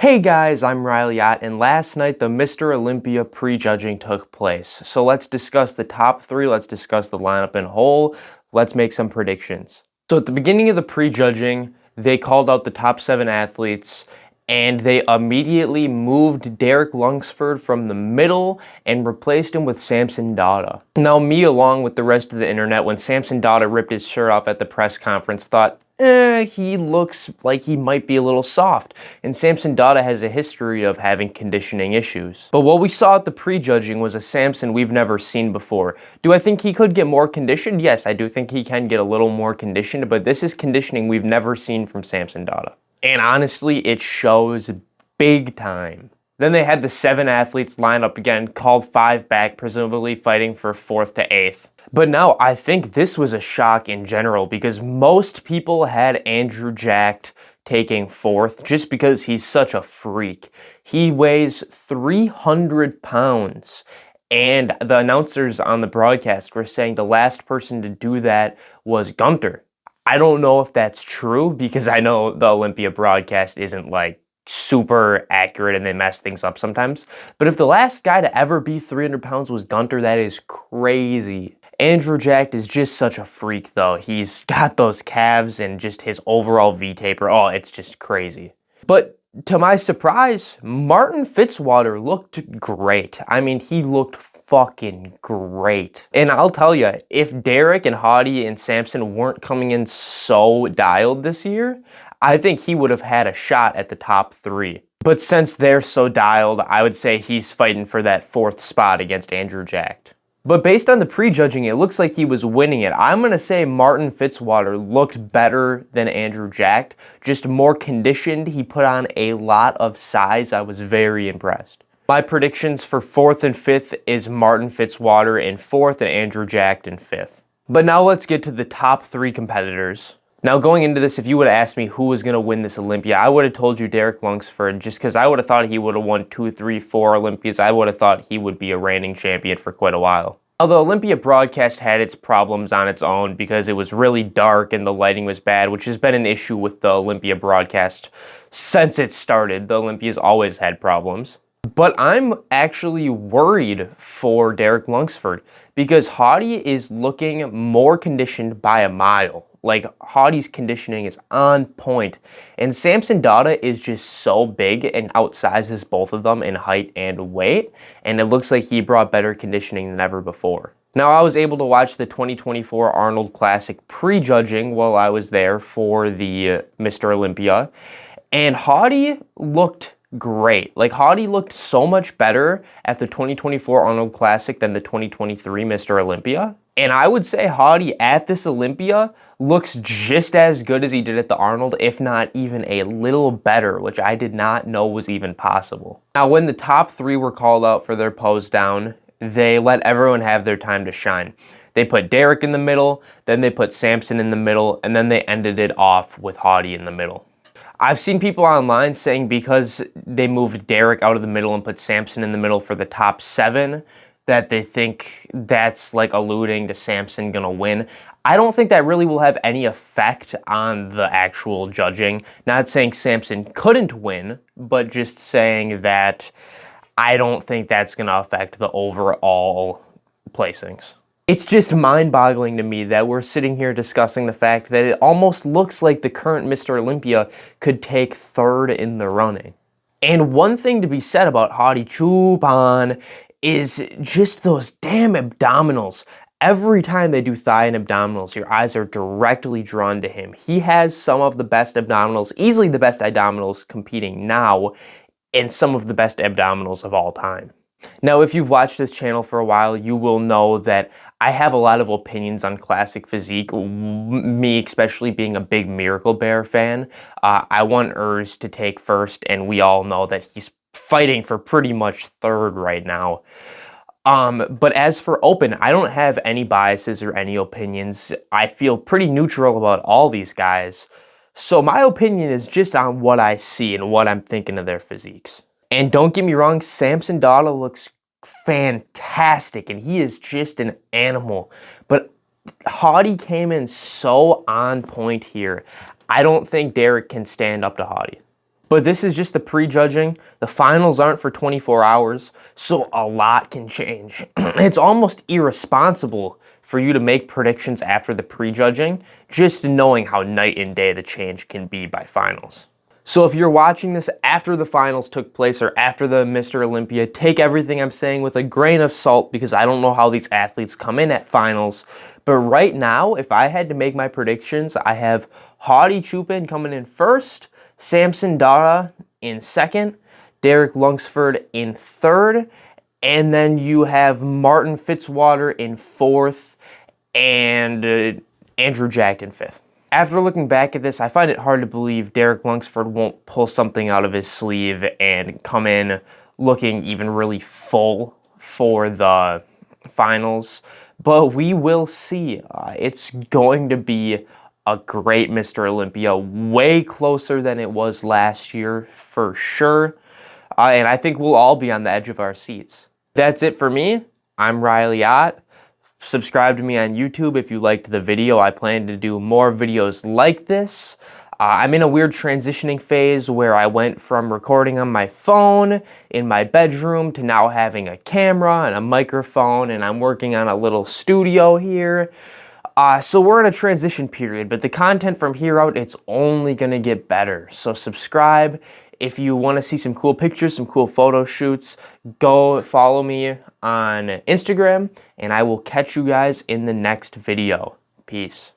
Hey guys, I'm Riley Ott, and last night the Mr. Olympia prejudging took place. So let's discuss the top three, let's discuss the lineup in whole, let's make some predictions. So at the beginning of the prejudging, they called out the top 7 athletes, and they immediately moved Derek Lunsford from the middle and replaced him with Samson Dada. Now me, along with the rest of the internet, when Samson Dada ripped his shirt off at the press conference, thought, he looks like he might be a little soft, and Samson Dada has a history of having conditioning issues. But what we saw at the prejudging was a Samson we've never seen before. Do I think he could get more conditioned? Yes, I do think he can get a little more conditioned, but this is conditioning we've never seen from Samson Dada. And honestly, it shows big time. Then they had the 7 athletes line up again, called 5 back, presumably fighting for 4th to 8th. But now, I think this was a shock in general because most people had Andrew Jacked taking 4th just because he's such a freak. He weighs 300 pounds. And the announcers on the broadcast were saying the last person to do that was Gunter. I don't know if that's true because I know the Olympia broadcast isn't like super accurate and they mess things up sometimes. But if the last guy to ever be 300 pounds was Gunter, that is crazy. Andrew Jacked is just such a freak though. He's got those calves and just his overall V-taper. Oh, it's just crazy. But to my surprise, Martin Fitzwater looked great. I mean, he looked fucking great. And I'll tell you, if Derek and Haughty and Samson weren't coming in so dialed this year, I think he would have had a shot at the top 3. But since they're so dialed, I would say he's fighting for that 4th spot against Andrew Jacked. But based on the prejudging, it looks like he was winning it. I'm going to say Martin Fitzwater looked better than Andrew Jacked, just more conditioned. He put on a lot of size. I was very impressed. My predictions for 4th and 5th is Martin Fitzwater in 4th and Andrew Jacked in 5th. But now let's get to the top 3 competitors. Now going into this, if you would have asked me who was going to win this Olympia, I would have told you Derek Lunsford just because I would have thought he would have won 2, 3, 4 Olympias. I would have thought he would be a reigning champion for quite a while. Now, the Olympia broadcast had its problems on its own because it was really dark and the lighting was bad, which has been an issue with the Olympia broadcast since it started. The Olympia's always had problems. But I'm actually worried for Derek Lunsford because Haughty is looking more conditioned by a mile. Like, Haughty's conditioning is on point. And Samson Dada is just so big and outsizes both of them in height and weight. And it looks like he brought better conditioning than ever before. Now, I was able to watch the 2024 Arnold Classic prejudging while I was there for the Mr. Olympia. And Haughty looked great. Like, Haughty looked so much better at the 2024 Arnold Classic than the 2023 Mr. Olympia. And I would say Haughty at this Olympia looks just as good as he did at the Arnold, if not even a little better, which I did not know was even possible. Now, when the top 3 were called out for their pose down, they let everyone have their time to shine. They put Derek in the middle, then they put Samson in the middle, and then they ended it off with Haughty in the middle. I've seen people online saying because they moved Derek out of the middle and put Samson in the middle for the top 7, that they think that's like alluding to Samson gonna win. I don't think that really will have any effect on the actual judging. Not saying Samson couldn't win, but just saying that I don't think that's gonna affect the overall placings. It's just mind-boggling to me that we're sitting here discussing the fact that it almost looks like the current Mr. Olympia could take 3rd in the running. And one thing to be said about Haughty Chupan is just those damn abdominals. Every time they do thigh and abdominals, your eyes are directly drawn to him. He has some of the best abdominals, easily the best abdominals competing now, and some of the best abdominals of all time. Now, if you've watched this channel for a while, you will know that I have a lot of opinions on classic physique, me especially being a big Miracle Bear fan. I want Urs to take 1st, and we all know that he's fighting for pretty much 3rd right now. But as for open, I don't have any biases or any opinions. I feel pretty neutral about all these guys. So my opinion is just on what I see and what I'm thinking of their physiques. And don't get me wrong, Samson Dada looks fantastic and he is just an animal. But Haughty came in so on point here. I don't think Derek can stand up to Haughty. But this is just the prejudging. The finals aren't for 24 hours, so a lot can change. It's almost irresponsible for you to make predictions after the prejudging, just knowing how night and day the change can be by finals. So if you're watching this after the finals took place or after the Mr. Olympia, take everything I'm saying with a grain of salt because I don't know how these athletes come in at finals. But right now, if I had to make my predictions, I have Hadi Chupin coming in first, Samson Dara in second, Derek Lunsford in third, and then you have Martin Fitzwater in fourth, and Andrew Jack in fifth. After looking back at this, I find it hard to believe Derek Lunsford won't pull something out of his sleeve and come in looking even really full for the finals. But we will see. It's going to be a great Mr. Olympia, way closer than it was last year, for sure. And I think we'll all be on the edge of our seats. That's it for me. I'm Riley Ott. Subscribe to me on YouTube if you liked the video. I plan to do more videos like this. I'm in a weird transitioning phase where I went from recording on my phone in my bedroom to now having a camera and a microphone, and I'm working on a little studio here. So we're in a transition period, but the content from here out, it's only gonna get better. So subscribe. If you want to see some cool pictures, some cool photo shoots, go follow me on Instagram, and I will catch you guys in the next video. Peace.